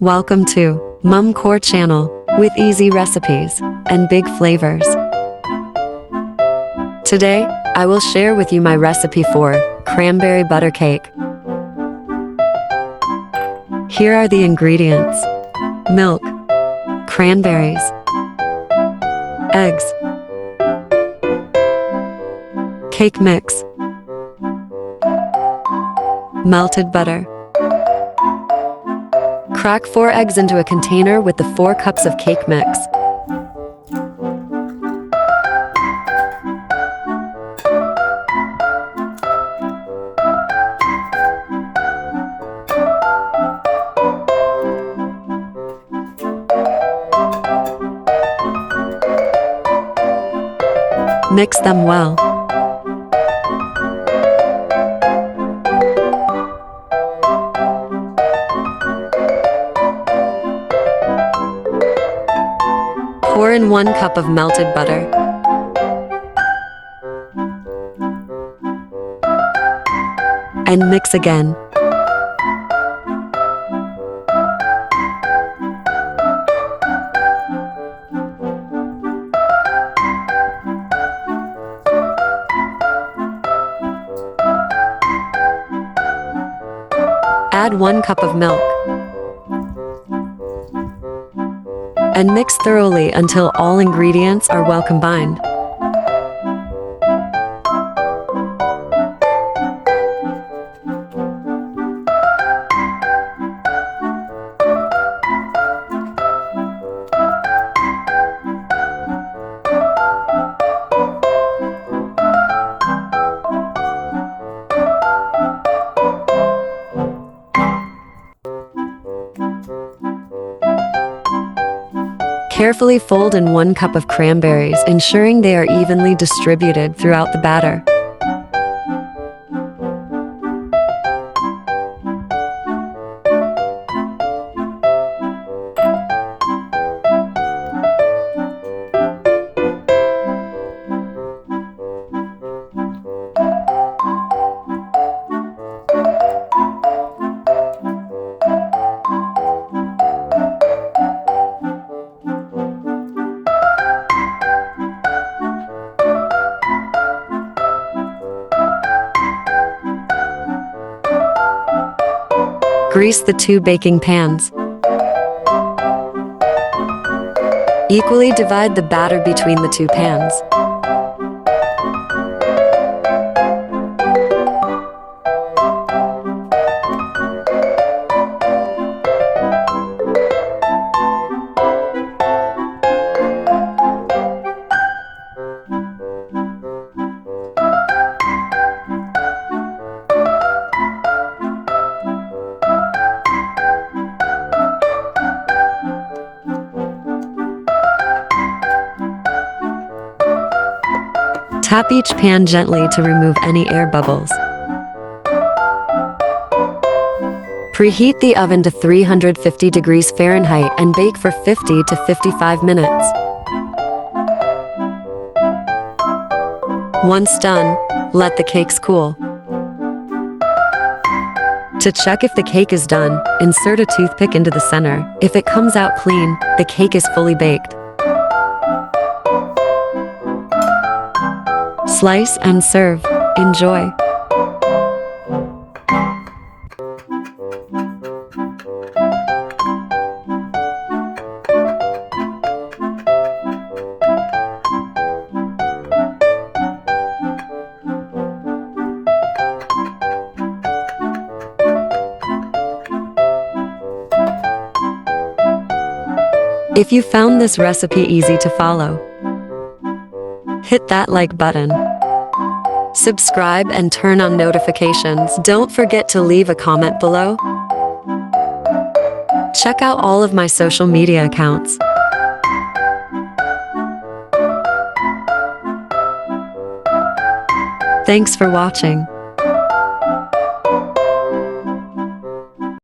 Welcome to Mum Core Channel with easy recipes and big flavors. Today, I will share with you my recipe for cranberry butter cake. Here are the ingredients: milk, cranberries, eggs, cake mix, melted butter. Crack 4 eggs into a container with the 4 cups of cake mix. Mix them well. Pour in 1 cup of melted butter. And mix again. Add 1 cup of milk. And mix thoroughly until all ingredients are well combined. Carefully fold in 1 cup of cranberries, ensuring they are evenly distributed throughout the batter. Grease the 2 baking pans. Equally divide the batter between the 2 pans. Tap each pan gently to remove any air bubbles. Preheat the oven to 350 degrees Fahrenheit and bake for 50 to 55 minutes. Once done, let the cakes cool. To check if the cake is done, insert a toothpick into the center. If it comes out clean, the cake is fully baked. Slice and serve. Enjoy. If you found this recipe easy to follow, hit that like button. Subscribe and turn on notifications. Don't forget to leave a comment below. Check out all of my social media accounts. Thanks for watching.